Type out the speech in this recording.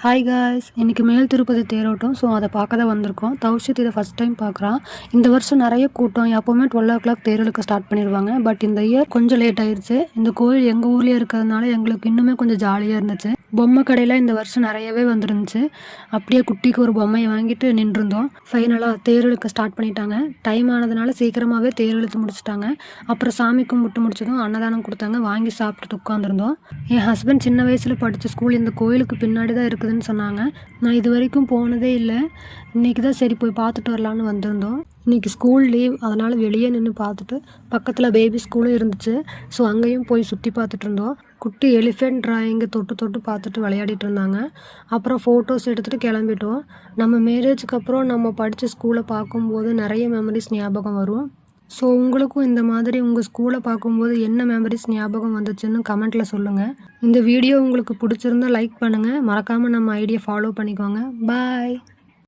Hi guys, இன்றைக்கி மேல் திருப்பதி தேரோட்டம். ஸோ அதை பார்க்க தான் வந்திருக்கோம். தௌஷித் இதை ஃபஸ்ட் டைம் பார்க்குறான். இந்த வருஷம் நிறைய கூட்டம். எப்போவுமே 12 o'clock தேரோலுக்கு ஸ்டார்ட் பண்ணிடுவாங்க. பட் இந்த இயர் கொஞ்சம் லேட் ஆயிடுச்சு. இந்த கோயில் எங்கள் ஊர்லேயே இருக்கிறதுனால எங்களுக்கு இன்னுமே கொஞ்சம் ஜாலியாக இருந்துச்சு. பொம்மை கடையில் இந்த வருஷம் நிறையவே வந்துருந்துச்சு. அப்படியே குட்டிக்கு ஒரு பொம்மையை வாங்கிட்டு நின்றுருந்தோம். ஃபைனலாக தேரோலுக்கு ஸ்டார்ட் பண்ணிட்டாங்க. டைம் ஆனதுனால சீக்கிரமாகவே தேரெழுத்து முடிச்சிட்டாங்க. அப்புறம் சாமி கும்பிட்டு முடிச்சதும் அன்னதானம் கொடுத்தாங்க. வாங்கி சாப்பிட்டுட்டு உட்காந்துருந்தோம். என் ஹஸ்பண்ட் சின்ன வயசில் படித்த ஸ்கூல் இந்த கோயிலுக்கு பின்னாடி தான் இருக்குதுன்னு சொன்னாங்க. நான் இது வரைக்கும் போனதே இல்லை. இன்றைக்கி தான் சரி போய் பார்த்துட்டு வரலான்னு வந்திருந்தோம். இன்றைக்கி ஸ்கூல் லீவ், அதனால் வெளியே நின்று பார்த்துட்டு பக்கத்தில் பேபி ஸ்கூலும் இருந்துச்சு. ஸோ அங்கேயும் போய் சுற்றி பார்த்துட்டு இருந்தோம். குட்டி எலிஃபெண்ட் டிராயிங்கை தொட்டு பார்த்துட்டு விளையாடிட்டு இருந்தாங்க. அப்புறம் ஃபோட்டோஸ் எடுத்துகிட்டு கிளம்பிட்டோம். நம்ம மேரேஜுக்கு அப்புறம் நம்ம படித்த ஸ்கூலை பார்க்கும்போது நிறைய மெமரிஸ் ஞாபகம் வரும். ஸோ உங்களுக்கும் இந்த மாதிரி உங்கள் ஸ்கூலை பார்க்கும்போது என்ன மெமரிஸ் ஞாபகம் வந்துச்சுன்னு கமெண்ட்டில் சொல்லுங்கள். இந்த வீடியோ உங்களுக்கு பிடிச்சிருந்தா லைக் பண்ணுங்கள். மறக்காமல் நம்ம ஐடியை ஃபாலோ பண்ணிக்கோங்க. பாய்.